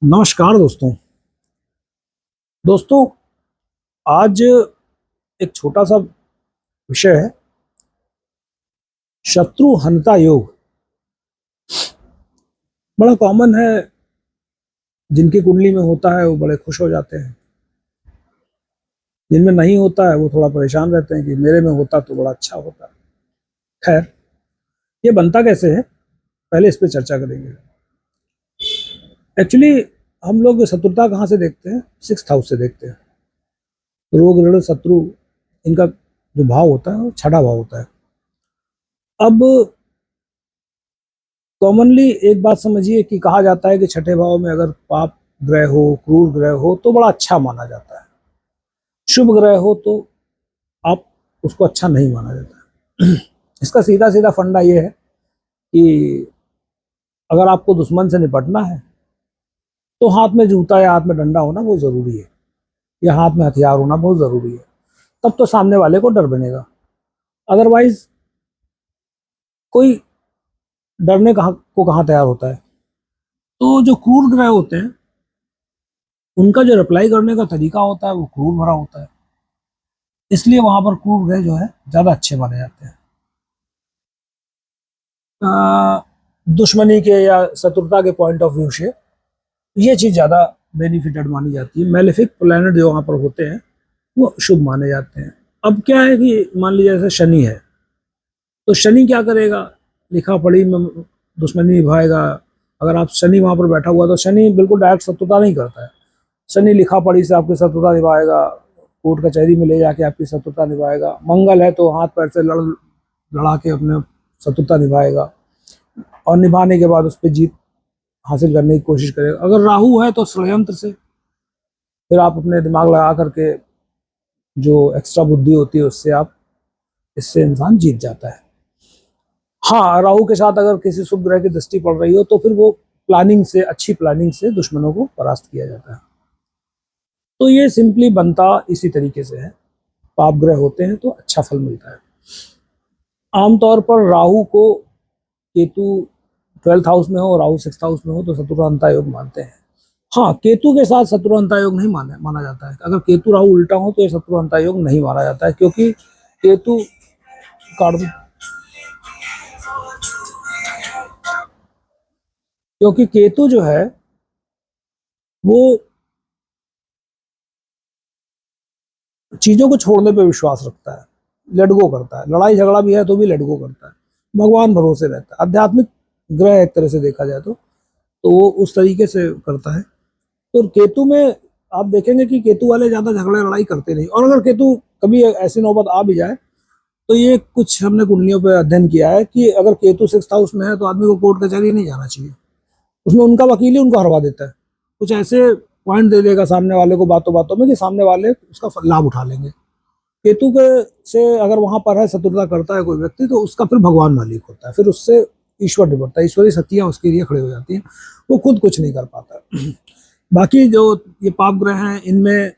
नमस्कार दोस्तों। दोस्तों, आज एक छोटा सा विषय है, शत्रु हंता योग। बड़ा कॉमन है, जिनकी कुंडली में होता है वो बड़े खुश हो जाते हैं, जिनमें नहीं होता है वो थोड़ा परेशान रहते हैं कि मेरे में होता तो बड़ा अच्छा होता। खैर, ये बनता कैसे है, पहले इस पे चर्चा करेंगे। एक्चुअली हम लोग शत्रुता कहाँ से देखते हैं? सिक्स्थ हाउस से देखते हैं। रोग ऋण शत्रु, इनका जो भाव होता है वो छठा भाव होता है। अब कॉमनली एक बात समझिए कि कहा जाता है कि छठे भाव में अगर पाप ग्रह हो, क्रूर ग्रह हो तो बड़ा अच्छा माना जाता है। शुभ ग्रह हो तो आप उसको अच्छा नहीं माना जाता है। इसका सीधा सीधा फंडा ये है कि अगर आपको दुश्मन से निपटना है तो हाथ में जूता या हाथ में डंडा होना बहुत जरूरी है, या हाथ में हथियार होना बहुत जरूरी है। तब तो सामने वाले को डर बनेगा। अदरवाइज कोई डरने को कहाँ तैयार होता है। तो जो क्रूर ग्रह होते हैं उनका जो रिप्लाई करने का तरीका होता है वो क्रूर भरा होता है, इसलिए वहां पर क्रूर ग्रह जो है ज्यादा अच्छे माने जाते हैं। दुश्मनी के या शत्रुता के पॉइंट ऑफ व्यू से ये चीज ज्यादा बेनिफिटेड मानी जाती है। मेलेफिक प्लैनेट जो वहां पर होते हैं वो शुभ माने जाते हैं। अब क्या है कि मान लीजिए जैसे शनि है, तो शनि क्या करेगा? लिखा पढ़ी में दुश्मनी निभाएगा। अगर आप शनि वहां पर बैठा हुआ तो शनि बिल्कुल डायरेक्ट शत्रुता नहीं करता है। शनि लिखा पढ़ी से आपकी शत्रुता निभाएगा, कोर्ट कचहरी में ले जाके आपकी शत्रुता निभाएगा। मंगल है तो हाथ पैर से लड़ा के अपने शत्रुता निभाएगा, और निभाने के बाद उस पर जीत हासिल करने की कोशिश करेगा। अगर राहु है तो षड्यंत्र से फिर आप अपने दिमाग लगा करके जो एक्स्ट्रा बुद्धि होती है उससे आप, इससे इंसान जीत जाता है। हाँ, राहु के साथ अगर किसी शुभ ग्रह की दृष्टि पड़ रही हो तो फिर वो प्लानिंग से, अच्छी प्लानिंग से दुश्मनों को परास्त किया जाता है। तो ये सिंपली बनता इसी तरीके से है। पाप ग्रह होते हैं तो अच्छा फल मिलता है। आमतौर पर राहु को केतु 12th हाउस में हो, राहु 6th हाउस में हो तो शत्रुअंता योग मानते हैं। हाँ, केतु के साथ शत्रुअंता योग नहीं माना जाता है। अगर केतु राहु उल्टा हो तो ये शत्रुअंता योग नहीं माना जाता है, क्योंकि केतु कार्ड क्योंकि केतु जो है वो चीजों को छोड़ने पे विश्वास रखता है, लेट गो करता है। लड़ाई झगड़ा भी है तो भी लेट गो करता है, भगवान भरोसे रहता है। आध्यात्मिक ग्रह एक तरह से देखा जाए तो वो उस तरीके से करता है। तो केतु में आप देखेंगे कि केतु वाले ज्यादा झगड़ा लड़ाई करते नहीं। और अगर केतु कभी ऐसी नौबत आ भी जाए तो ये कुछ हमने कुंडलियों पर अध्ययन किया है कि अगर केतु 6th हाउस में है तो आदमी को कोर्ट कचहरी नहीं जाना चाहिए। उसमें उनका वकील ही उनको हरवा देता है। कुछ ऐसे पॉइंट दे देगा सामने वाले को बातों बातों में कि सामने वाले उसका लाभ उठा लेंगे। केतु के से अगर वहां पर है, शत्रुता करता है कोई व्यक्ति, तो उसका फिर भगवान मालिक होता है, फिर उससे ईश्वर निपटता है। ईश्वरी शक्तियां उसके लिए खड़े हो जाती हैं, वो खुद कुछ नहीं कर पाता। बाकी जो ये पाप ग्रह हैं इनमें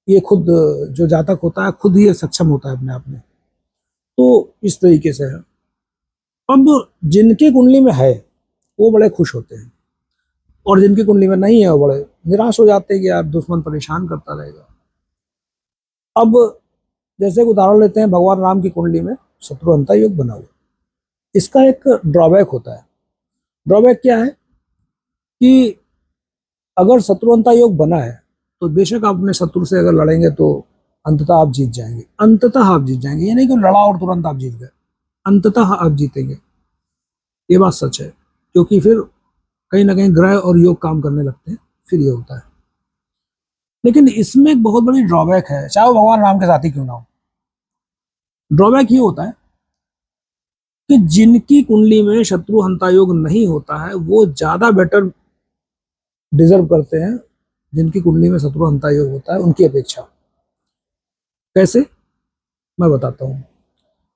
ये खुद, जो जातक होता है खुद ही ये सक्षम होता है अपने आप में। तो इस तरीके से है। अब जिनकी कुंडली में है वो बड़े खुश होते हैं, और जिनकी कुंडली में नहीं है वो बड़े निराश हो जाते हैं कि यार दुश्मन परेशान करता रहेगा। अब जैसे एक उदाहरण लेते हैं, भगवान राम की कुंडली में शत्रुअंता योग बना हुआ। इसका एक ड्रॉबैक होता है। ड्रॉबैक क्या है कि अगर शत्रुअंता योग बना है तो बेशक आप अपने शत्रु से अगर लड़ेंगे तो अंततः आप जीत जाएंगे। अंततः आप जीत जाएंगे, ये नहीं कि लड़ा और तुरंत आप जीत गए। अंततः आप जीतेंगे, ये बात सच है। क्योंकि फिर कहीं ना कहीं ग्रह और योग काम करने लगते हैं, फिर ये होता है। लेकिन इसमें एक बहुत बड़ी ड्रॉबैक है, चाहे वो भगवान राम के साथ ही क्यों ना हो। ड्रॉबैक ये होता है कि जिनकी कुंडली में शत्रु हंता योग नहीं होता है वो ज्यादा बेटर डिजर्व करते हैं जिनकी कुंडली में शत्रु हंता योग होता है उनकी अपेक्षा। कैसे, मैं बताता हूँ।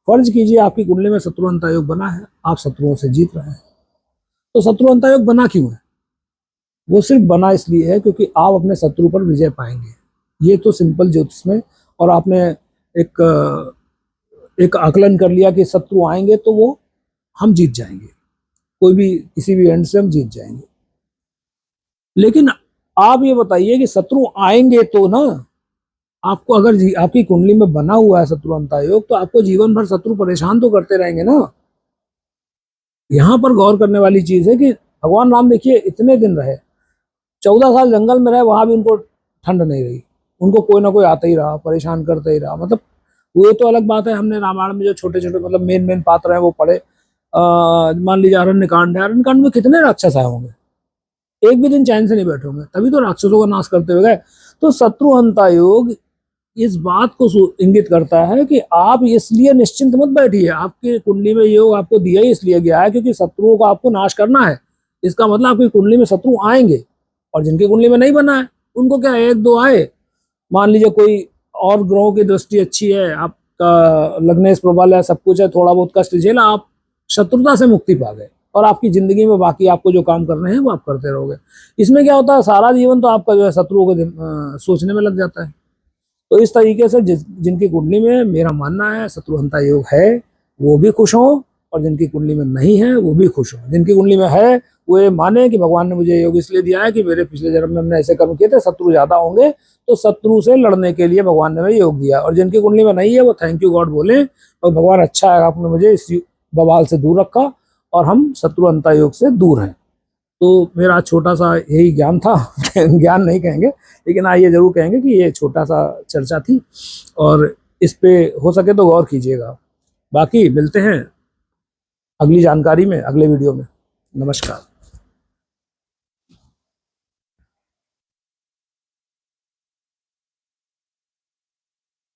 फर्ज कीजिए आपकी कुंडली में शत्रु हंता योग बना है, आप शत्रुओं से जीत रहे हैं। तो शत्रु हंता योग बना क्यों है? वो सिर्फ बना इसलिए है क्योंकि आप अपने शत्रु पर विजय पाएंगे। ये तो सिंपल ज्योतिष में, और आपने एक एक आकलन कर लिया कि शत्रु आएंगे तो वो हम जीत जाएंगे, कोई भी किसी भी एंड से हम जीत जाएंगे। लेकिन आप ये बताइए कि शत्रु आएंगे तो ना, आपको अगर आपकी कुंडली में बना हुआ है शत्रु अंता योग, तो आपको जीवन भर शत्रु परेशान तो करते रहेंगे ना। यहाँ पर गौर करने वाली चीज है कि भगवान राम देखिए इतने दिन रहे, 14 साल जंगल में रहे, वहां भी उनको ठंड नहीं रही, उनको कोई ना कोई आता ही रहा, परेशान करता ही रहा। मतलब वो तो अलग बात है, हमने रामायण में जो छोटे छोटे मतलब मेन मेन पात्र हैं वो पढ़े। मान लीजिए अरण्य कांड है, अरण्य कांड में कितने राक्षस आए होंगे, एक भी दिन चैन से नहीं बैठे होंगे, तभी तो राक्षसों का नाश करते हुए गए। तो शत्रुहंता योग इस बात को इंगित करता है कि आप इसलिए निश्चिंत मत बैठिए, आपकी कुंडली में योग आपको दिया ही इसलिए गया है क्योंकि शत्रुओं को आपको नाश करना है। इसका मतलब आपकी कुंडली में शत्रु आएंगे, और जिनकी कुंडली में नहीं बना है उनको क्या एक दो आए, मान लीजिए कोई और ग्रहों की दृष्टि अच्छी है, आपका लग्नेश प्रबल है, सब कुछ है, थोड़ा बहुत कष्ट झेला, आप शत्रुता से मुक्ति पा गए, और आपकी जिंदगी में बाकी आपको जो काम करने हैं वो आप करते रहोगे। इसमें क्या होता है, सारा जीवन तो आपका जो है शत्रुओं को सोचने में लग जाता है। तो इस तरीके से जिनकी कुंडली में मेरा मानना है शत्रुहंता योग है वो भी खुश हों, और जिनकी कुंडली में नहीं है वो भी खुश हों। जिनकी कुंडली में है वो ये माने कि भगवान ने मुझे योग इसलिए दिया है कि मेरे पिछले जन्म में हमने ऐसे कर्म किए थे, शत्रु ज्यादा होंगे, तो शत्रु से लड़ने के लिए भगवान ने मुझे योग दिया। और जिनकी कुंडली में नहीं है वो थैंक यू गॉड बोले, और भगवान अच्छा है आपने मुझे इस बवाल से दूर रखा, और हम शत्रुहंता योग से दूर हैं। तो मेरा छोटा सा यही ज्ञान था ज्ञान नहीं कहेंगे, लेकिन हाँ ये जरूर कहेंगे कि ये छोटा सा चर्चा थी, और इस पे हो सके तो गौर कीजिएगा। बाकी मिलते हैं अगली जानकारी में, अगले वीडियो में। नमस्कार।